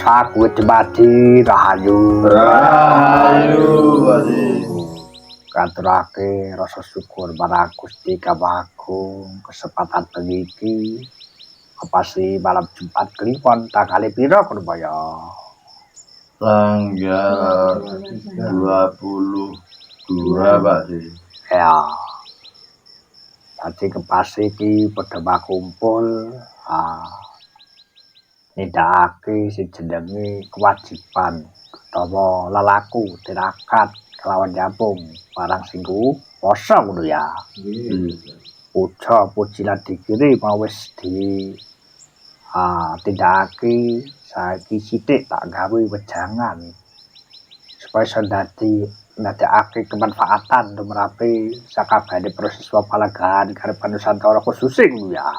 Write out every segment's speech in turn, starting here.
Aku Demadi Rahayu. Katurake rasa syukur marang Gusti Kang Agung kesempatan bengi apa sih malam Jumat kliwon tanggal pira Kurbaya? Tanggal 22 Pak Di. Ya. Tadi kepase iki padha kumpul nindakake sing jenenge kewajiban utawa lelaku tirakat kelawan nyampung barang sing poso ngono ya. Puja puji lan dikiri mau wis di tindakake saiki sithik tak gawe wejangan supaya iso ndadekake kemanfaatan tumrape sakabehane proses palagan karepan Nusantara khusus ngono ya.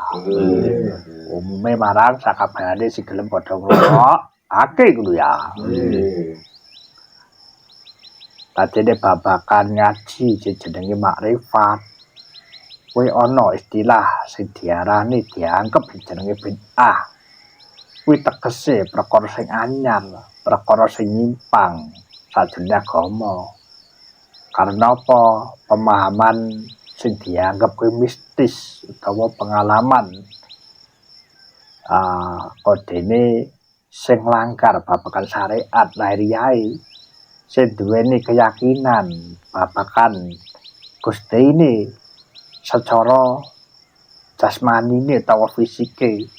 Umume marang sakabehane sing gelem padha ngrungokake ngono ya. Tadine babakan ngaji sing jenenge makrifat. Kuwi ana istilah sing diarani dianggep jenenge bid'ah. Kuwi tegese perkara sing anyar, perkara sing nyimpang sajroning agama. Karena apa? Pemahaman sing dianggep kuwi mistis utawa pengalaman kodene sing langgar babagan syariat lahiriahe sing duweni keyakinan babagan Gusti ini secara jasmanine utawa fisike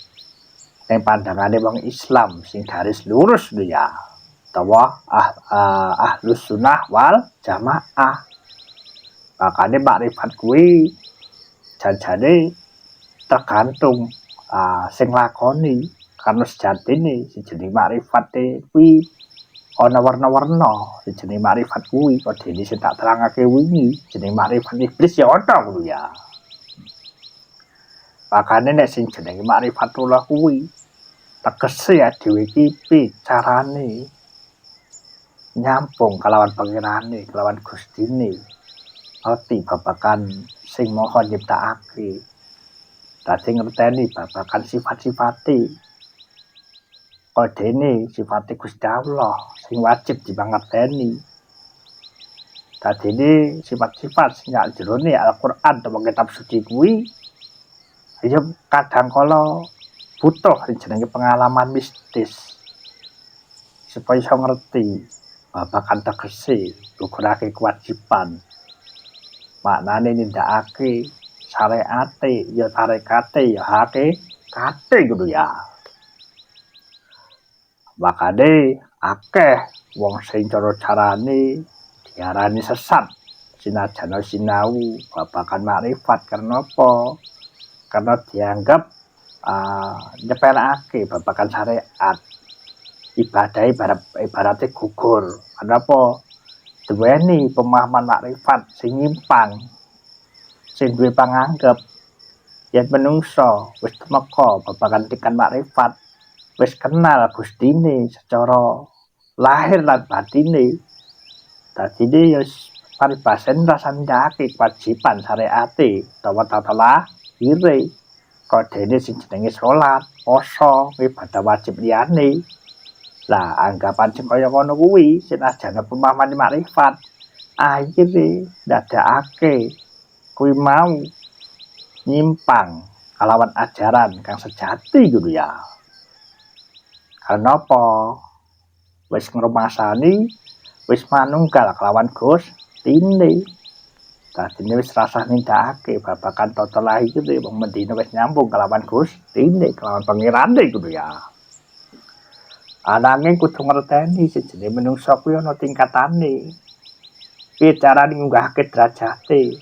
ning pandangane wong Islam sing garis lurus lho ya utawa ahlus sunnah wal jamaah. Makane makrifat kuwi janjane tergantung sing lakoni karena sejatine sing jenenge makrifate kuwi ana warna-warna sing jenenge makrifat kuwi kok dene sing tak terangake wingi jenenge makrifat iblis ya ana ngono ya. Makane nek sing jenenge makrifatulah kuwi tegese dhewe iki carane nyampung kelawan pangirane kelawan Gustine ngerti babagan sing maha nyiptakake dadi ngerteni babagan sifat-sifate kodene sifate Gusti Allah sing wajib dipangerteni. Dadine sifat-sifat sing jerone Al-Qur'an utawa kitab suci kuwi ya kadang kala butuh jenenge pengalaman mistis supaya iso ngerti babagan tegese gugurake kewajiban. Maknane nindakake syariate ya tarekate ya hakikate ngono ya. Makane akeh wong sing cara-carane diarani sesat sinajan sinau babagan makrifat karena apa? Karena dianggap nyepelake babagan syariat ibadah ibaratnya gugur. Kenapa? Duweni pemahaman makrifat sing nyimpang sing duwe panganggep yen menungso wis temeka babagan tikan makrifat wis kenal Gustine secara lahir lan batine dadine ya paribasen rasa ndake kewajiban syariate utawa tata lahire kodene sing jenenge salat, poso, ibadah wajib liyane. Lah anggapan sing kaya ngono kuwi senajane pemahaman makrifat akhire ndadekake kuwi mau nyimpang kalawan ajaran kang sejati gitu ya. Karena apa? Wis ngrumasani wis manunggal kelawan Gustine. Dadine wis rasah nindakake babagan tata lahire wong mendina wis nyambung kelawan Gustine kelawan pangirane gitu ya. Ananging kudu ngerteni sing jenenge menungsa kuwi ana tingkatane. Piye carane ngunggahake derajate?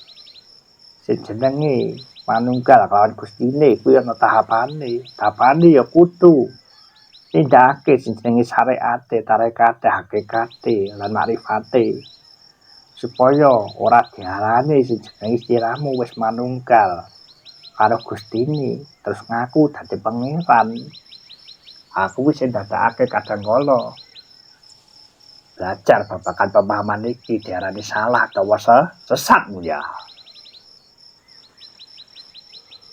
Sing jenenge manunggal kelawan Gustine kuwi ana tahapane. Tahapane ya kudu nindakake sing jenenge syariate, tarekate, hakikate lan makrifate. Supaya ora diarani sing jenenge siramu wis manunggal karo Gustine terus ngaku dadi pangeran. Aku wis ndadekake kadang kala belajar babagan pemahaman iki diarani salah utawa sesat ya.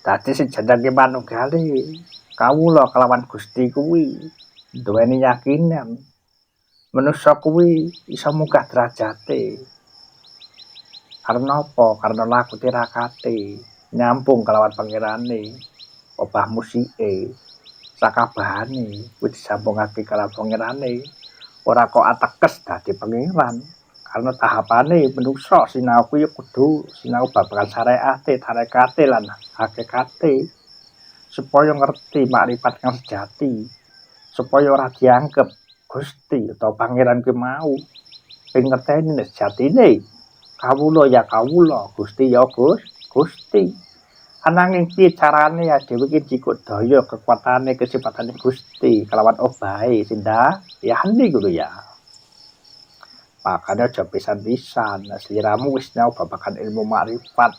Dadi sing jenenge manunggale kawula kelawan Gusti kuwi duweni yakinan manusa kuwi iso munggah derajate. Karena apa? Karena laku tirakate nyambung kelawan pangerane, obah musike, sakabehane kuwi disambungake kelawan pangerane. Ora kok atekes dadi pangeran. Karena tahapane manusa sinau kuwi kudu sinau babagan tarekate lan hakikate supaya ngerti makrifat kang sejati, supaya ora dianggep Gusti utawa pangeran kuwi mau sing ngerteni nek sejatine kawula ya kawula, Gusti ya Gusti. Ananging piye carane ya dhewe iki jikuk daya kekuatane kesifatane Gusti kelawan obahe sinda yani ngono ya. Makanya aja pisan-pisan sliramu wis nyau babagan ilmu makrifat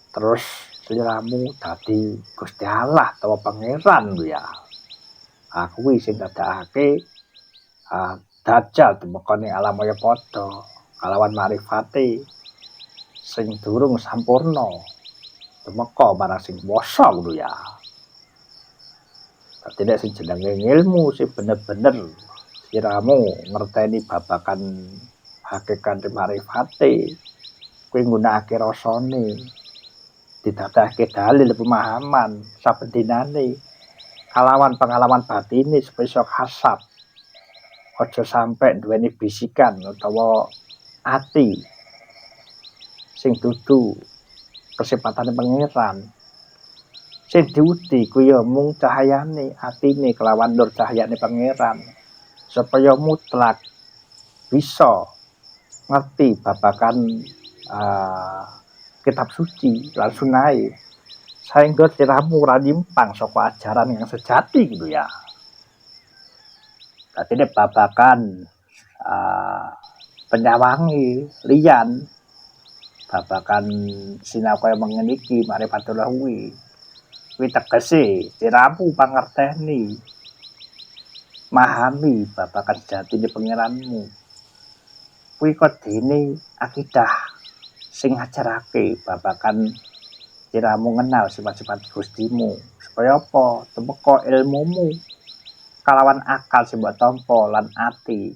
terus sliramu dadi Gusti Allah utawa pangeran lho ya. Aku kuwi sing dadakake dajal temekane alam kaya padha kalawan makrifate sing durung sampurna temeka marang sing kuwasa ngono ya. Dadi nek sing jenenge ilmu sing bener-bener sliramu ngerteni babagan hakikat makrifate kuwi nggunakake rasane didadekake dalil pemahaman saben dinane kalawan pengalaman batine supaya iso kasab aja sampe duweni bisikan utawa ati sing dudu kesepatane pangeran sing diuti kuwi ya mung cahayane atine kelawan nur cahayane pangeran supaya mutlak bisa ngerti babagan kitab suci lan sunahe sehingga sliramu ora nyimpang saka ajaran yang sejati gitu ya. Dadi nek babagan penyawangi liyan babagan sinau kaya mengene iki marifatullah kuwi tegese sliramu pangerteni mahami babagan sejatine pangeranmu kuwi kodene akidah sing ngajarake babagan sliramu ngenal sifat-sifat Gustimu supaya apa temeka ilmumu kalawan akal sing mbok tampa lan ati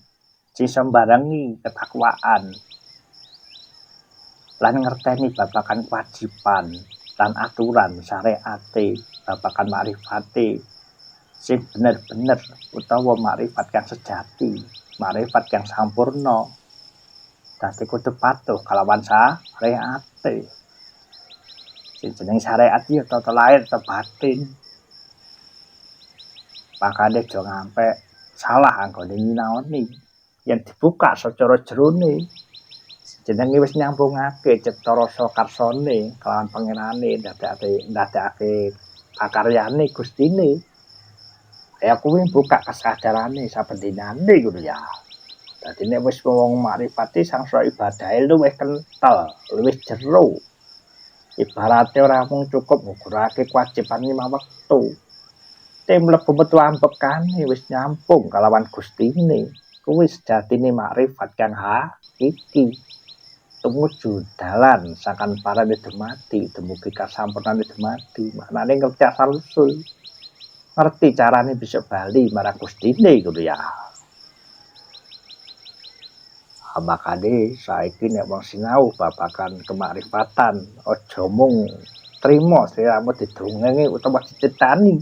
sing sembarangi ketakwaan lan ngerteni babagan kewajiban lan aturan syariate babagan makrifate sing bener-bener utawa makrifat kang sejati makrifat kang sampurna dadi kudu patuh kalawan syariate sing jeneng syariat iki tata lahir tata batin makane aja ngampe salah anggone nyinaoni yen dibuka secara jerone jenenge wis nyambungake cipta rasa karsane kelawan pangerane ndadekake pakaryane Gustine kaya kuwi buka kasadarane saben dinane ngono ya. Dadi nek wis wong makrifate sangsa ibadahe luwih kental, luwih jero. Ibarate ora mung cukup ngugurake kewajiban 5 wektu. Tem mlebu metu ambekane wis nyampung kalawan Gustine. Kuwi sejatine makrifat kang hakiki. Tumuju dalan sakan parane dumadi dumugi kasampurnane dumadi. Maknane ngerti asal usul. Ngerti carane bisa bali marang Gustine ngono ya. Makane saiki nek wong sinau babagan kemakrifatan aja mung trima sliramu didongenge utawa dicritani.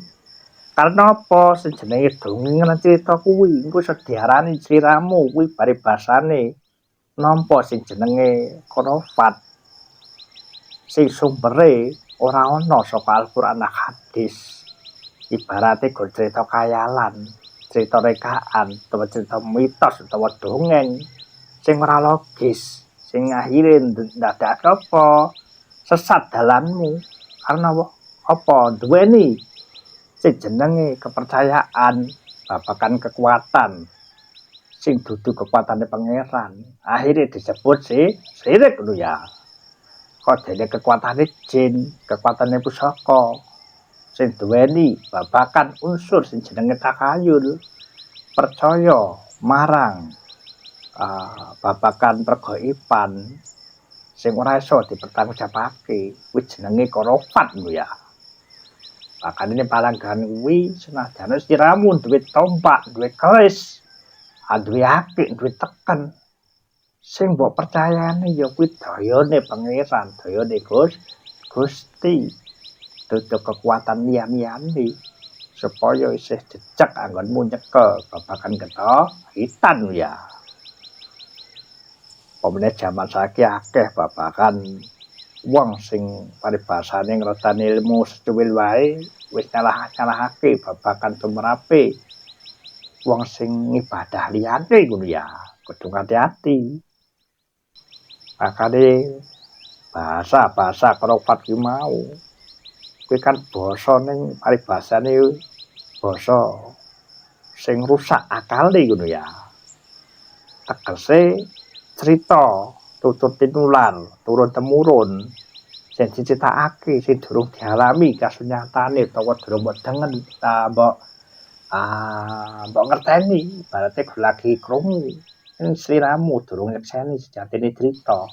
Karena apa sing jenenge dongeng lan crita kuwi engko iso diarani sliramu kuwi paribasane nampa sing jenenge khurafat. Sing sumbere ora ana saka Al-Qur'an lan hadis. Ibarate go crita kayalan, crita rekaan, utawa crita mitos utawa dongeng sing ora logis, sing akhire ndadekake apa? Sesat dalanmu. Karena apa? Duweni sing jenenge kepercayaan babagan kekuatan sing dudu kekuatane pangeran. Akhire disebut syirik lho ya. Kok dene kekuatane jin, kekuatane pusaka sing duweni babagan unsur sing jenenge takayul. Percaya marang babagan pergaiban sing ora iso dipertanggungjawabake kuwi jenenge khurafat lho ya. Makane palanggan kuwi senajan siramu duwe tompak, duwe keris, duwe akik, duwe teken. Sing mbok percayane ya kuwi dayane pangeran, dayane Gusti. Dudu kekuatan liyan-liyane supaya isih jejeg anggonmu nyekel babagan getha hitan ya. Pemene jaman saiki akeh babagan wong sing paribasane ngrotani ilmu secuwil wae wis nyalahake babagan tumrape wong sing ibadah liyane ngono ya. Kudu hati-hati. Makane bahasa kerofat ki mau kuwi kan basa ning paribasane basa sing rusak akale ngono ya. Tegese cerita tutut tinular turun temurun sing diceritakake sing durung dialami kasunyatane utawa durung mbok dengen mbok ngerteni berarti lagi krungu sliramu durung nyekseni sejatine cerita.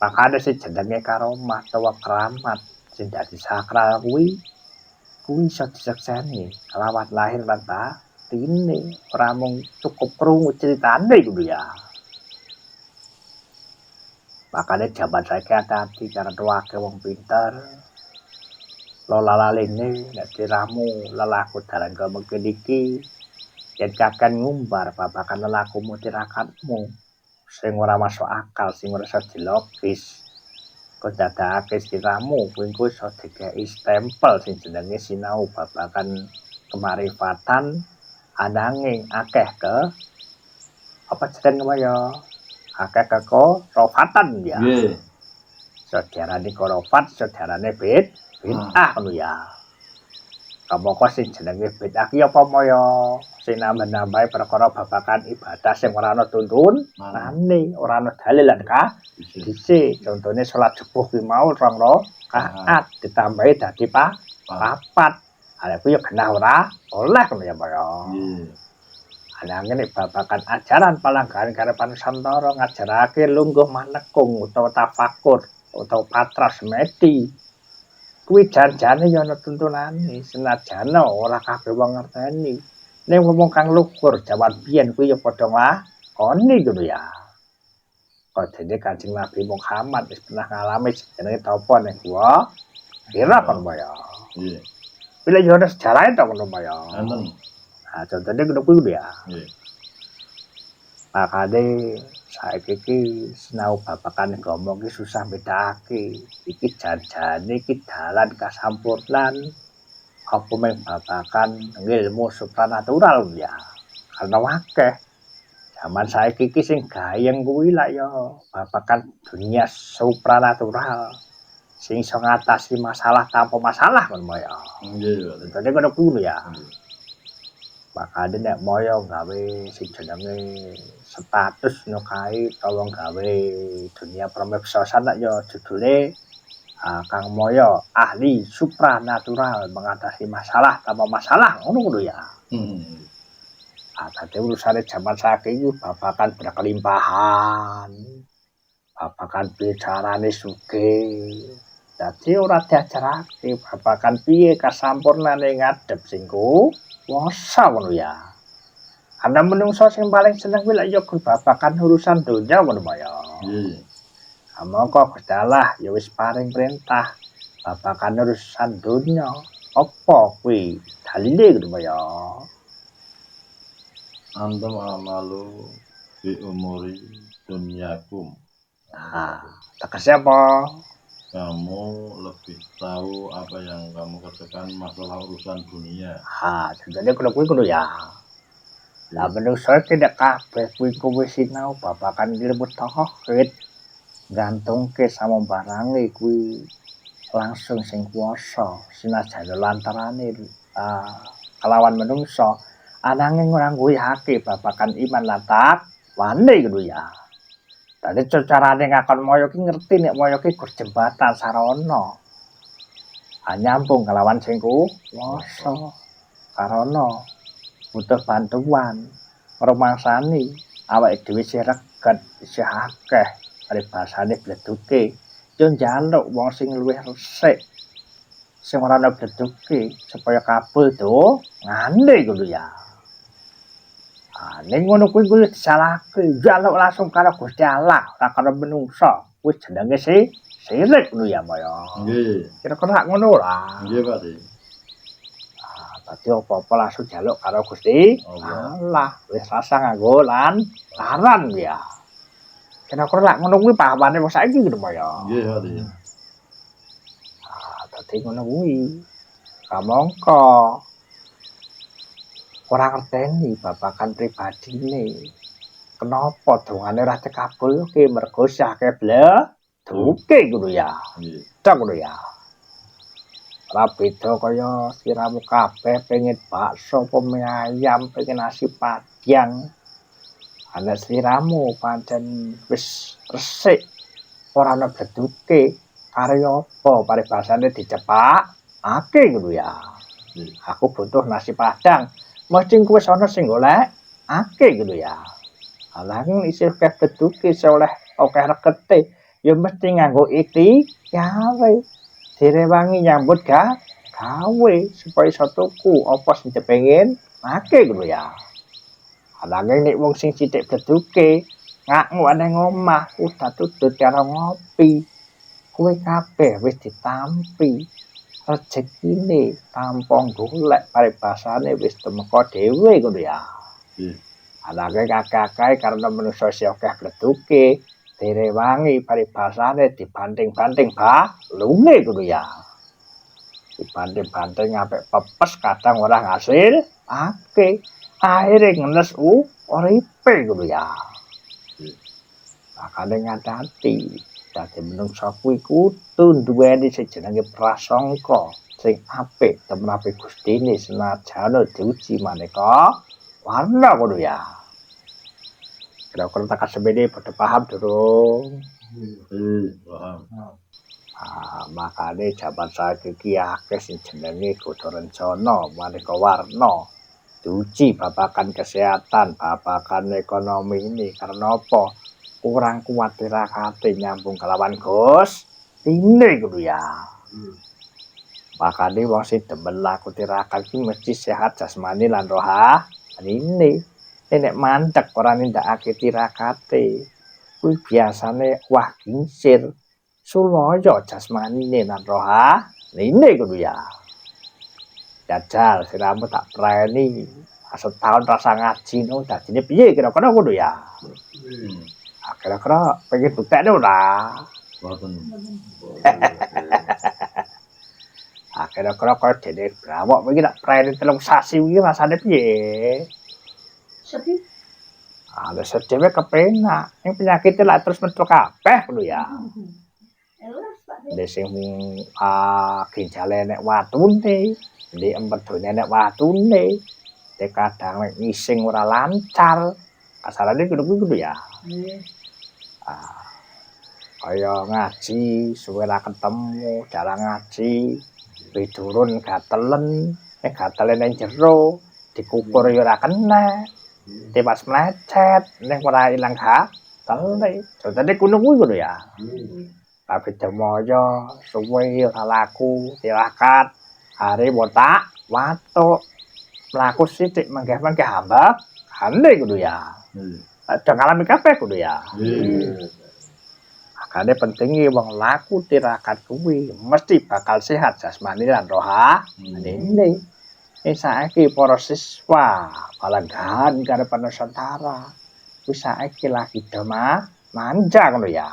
Makane sing jenenge karomah utawa keramat sing dadi sakral kuwi iso disekseni kelawan lahir lan batine ora mung cukup krungu ceritane ngono ya. Makane jaman saiki hati-hati karena akeh wong pinter lalaline nek diramu lelaku dalan mungkin iki yen kakan ngumbar babakan lelakumu tirakatmu sing ora masuk akal sing ora iso dilogis kok dadake siramu kuwi iso dikeki stempel sing jenenge sinau babakan kemarifatan ananging akeh ke apa jenenge kaya akeh kerofatan ya. Nggih. Saudarane korofat, saudarane bid'ah ngono ya. Kamangka sing jenenge bid'ah ki apa ya sing nambah-nambahi perkara babakan ibadah sing ora ana tuntunane, ora ana dalil lan dhisik. Contone salat subuh ki mau 2 rakaat ditambahi dadi papat. Ala kuwi ya genah ora oleh ngono ya, Pak ya. Ananging nek babagan ajaran palanggan karepan Nusantara ngajarake lungguh manekung utawa tafakur utawa patras meti. Kuwi jan-jane ya ana tuntunane senajan ora kabeh wong ngerteni. Ning wong kang luhur jaman biyen kuwi ya padha nglakoni ngono ya. Kadene Kanjeng Nabi Muhammad wis pernah ngalami jenenge tapa ning gua Hira kan ya. Nggih. Kuwi ya ana sejarahe to ngono ya. Nah, contohnya ngono kuwi ya. Nggih. Makane saiki iki sinau babagan agama iki susah bedakake. Iki jan-jane iki dalan kasampurnan apa mung babagan ilmu supranatural ya. Karena akeh zaman saiki iki sing gayeng kuwi lak ya babagan dunia supranatural sing iso ngatasi masalah tanpa masalah ngono ya. Nggih. Dadi ngono kuwi ya. Makane nek moyo gawe sing jenenge status no kae utawa gawe dunia permeksosan ya judule Kang Moyo ahli supranatural mengatasi masalah tanpa masalah ngono ya. Dadi urusane jaman saiki iki babagan berkelimpahan. Babagan bicarane sugih. Dadi ora diajarake babagan piye kasampurnane ngadep sing kuwasa ngono ya. Ana menungso sing paling seneng kuwi lak ya babagan urusan donya ngono ya. Nggih. Monggo Gusti Allah ya wis paring perintah babagan urusan donya. Apa kuwi dalile ngono ya. Antum amalu bi umuri dunyakum. Tegese apa? Kamu lebih tahu apa yang kamu kerjakan masalah urusan dunia. Jadi kudu kuwi ya. Lah menungso tidak kabeh kuwi sinau babagan ilmu tauhid. Gantungke sama barange kuwi langsung sing kuwasa sinajan lantarane kelawan menungso ananging ora nguwihake babagan iman lan takwane ngono ya. Dadi carane ngakon moyo ki ngerti nek moyo ki gur jembatan sarana. Nyambung kelawan sing kuwasa. Karana butuh bantuan rumangsani awake dhewe isih reget isih akeh paribasane bleduke yo njaluk wong sing luwih resik sing ora ana bleduke supaya kabul to ngene ngono ya. Ning ngono kuwi disalahke, njaluk langsung karo Gusti Allah, ora karo menungsa. Kuwi jenenge sirik ngono ya, Maya. Nggih. Kira-kira ngono lah. Nggih, Pak. Dadi apa-apa langsung njaluk karo Gusti Allah. Wis rasa nganggo laran ya. Kira-kira lak ngono kuwi pahamane wong saiki ngono, Maya. Nggih, Pak. Dadi ngono kuwi. Kamangka ora ngerteni babagan pribadine. Kenapa dongane ora dikabul ki mergo akeh bleduke ngono ya. Nggih. Cak ngono ya. Ora beda kaya siramu kabeh pengen bakso, peme ayam, pengen nasi padang. Ana siramu pancen wis resik ora ana bleduke. Karo apa paribasane dicepakake ngono ya. Aku butuh nasi padang. Mesti wis ana sing golekake ngono ya. Alang isih akeh bleduke iso oleh akeh regete ya mesti nganggo gawe. Direwangi nyambut gawe supaya iso tuku apa sing dipengin ake ngono ya. Ananging nek wong sing sithik bleduke ngakmu ana ngomah udah tutut karo ngopi. Kuwi kabeh wis ditampi. Rezekine tampung golek paribasane wis temeka dhewe ngono ya. Ananging kakek-kakek karena manusa sing akeh bleduke direwangi paribasane dibanding-banding balunge ngono ya. Dibanding-banding sampai pepes kadang ora ngasil ake. Akhire ngenes uripe ngono ya. Makane ngati-ati dadi menungsa kuwi kudu duweni sing jenenge prasangka sing apik temrape Gustine senajan diuji maneka warna ngono ya. Kira-kira tak semene padha paham durung? Paham. Makane jaman saiki iki akeh sing jenenge kudu rencana maneka warna. Diuji babagan kesehatan, babagan ekonomi ini karena apa? Kurang kuat tirakate nyambung kelawan Gustine ngono ya. Makane wong sing demen laku tirakat iki mesti sehat jasmani lan rohani. Nek mandeg ora nindakake tirakate, kuwi biasane wah gingsir, sulaya jasmanine lan rohanine ngono ya. Jajal siramu tak preni, setahun rasa ngaji no dadine piye kira-kira ngono ya. Kira-kira pengen buktekne ora? Boten. Kira-kira kaya dene brawok iki tak preni 3 sasi iki rasane piye? Sedih. Ada sedhewe kepenak, ning penyakite lak terus metu kabeh ngono ya. Elas Pak. Nek sing ginjale nek watune, nek empedone nek watune, nek kadang nek ngising ora lancar. Kasarane kudu ya. Kaya ngaji suwe ra ketemu, jarang ngaji, pidurun gatelen, nek gatele nang jero dikukur ya ora kena. Tepas mlecet ning ora ilang gatele. Dadi kuno kuwi ngono ya. Tapi demaya suwe ora laku tirakat are botak watuk mlaku sithik menggah-menggah hamba hande ngono ya. Ada ngalami kabeh ngono ya. Makane pentinge wong laku tirakat kuwi mesti bakal sehat jasmani lan rohanine. Saiki para siswa palenggahan karo Nusantara wis saiki lagi manja ngono ya.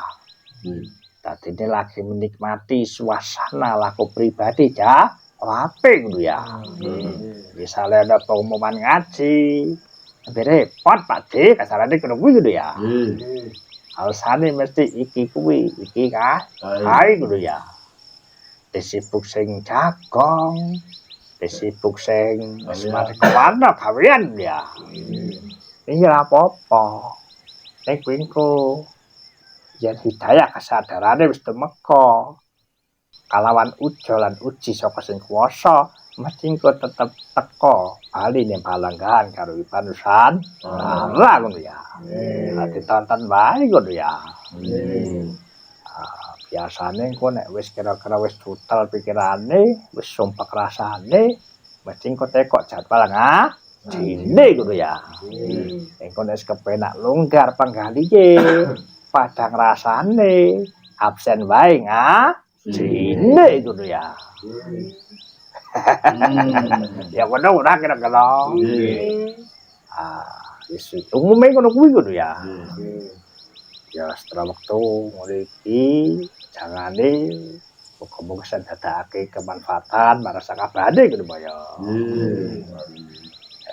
Dadine lagi menikmati suasana laku pribadi ya apik ngono ya. Misale ada pengumuman ngaji repot Pak D kasarane kudu kuwi ngono ya. Alasane mesti iki kuwi iki kae ngono ya. Disibuk sing jagong disibuk sing wis warna gawean ya. Iya apa-apa. Nek kuwi engko yen hidayah kasadarane wis temeka. Kalawan ujo lan uji saka sing kuwasa, mesti engko tetep teka bali ning palenggahan karo Ibanusan. Ngono ya. Ditonton wae ngono ya. biasane engko nek wis kira-kira wis total pikirane, wis sumpek rasane, mesti engko tekok jadwal ngajine ngono ya. Engko nek wis kepenak longgar penggalihe, padang rasane, absen wae ngajine ngono ya. Ya ngono ora kira-kira. Wis umume ngono kuwi ngono ya. Ya setelah waktu ngono iki jangane muga-muga bisa dadakake kemanfaatan marang sakabehane ngono Mbak ya.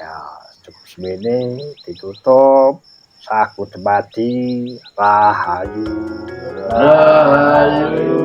Ya cukup semene ditutup. Saku Demadi Rahayu. Rahayu.